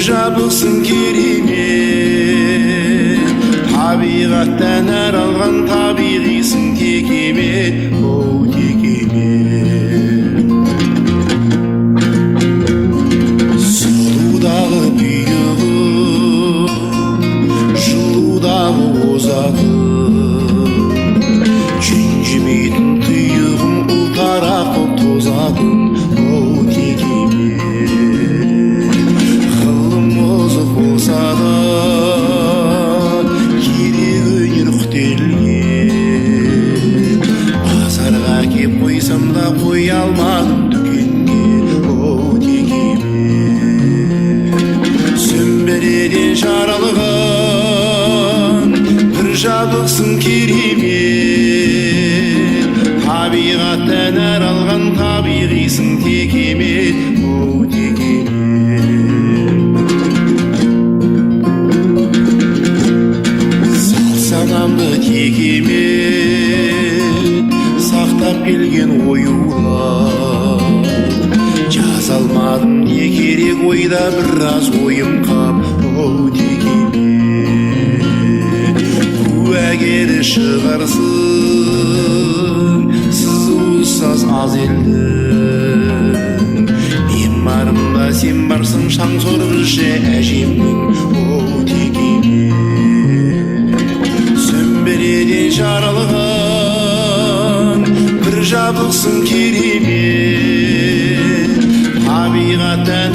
жабылсын керемет, табиғаттан әр алған табиғисың текемет, оу текемет. Сұлудағы бұйығы, жылудағы озағы, жүнжімейтін тұйығым ұлтара қоп тозағым, оу текемет. Болса да керек өнер күтелген, базарға кеп қойсам да қоя алмадым дүкенге, оу текемет. Сөмбіреден жаралған бір жабықсың керемет, табиғаттан әр алған табиғисың текемет, оу текемет. Санамды текемет сақтап келген оюлар, жаза алмадым не керек ойда біраз ойым қап, оу текемет. Куәгері шығарсын сызу саз аз елдің, мен барымда сен барсың шаң сорғышы әжемнің, оу текемет. Сөмбіреден жаралған бір жабықсың керемет, табиғаттан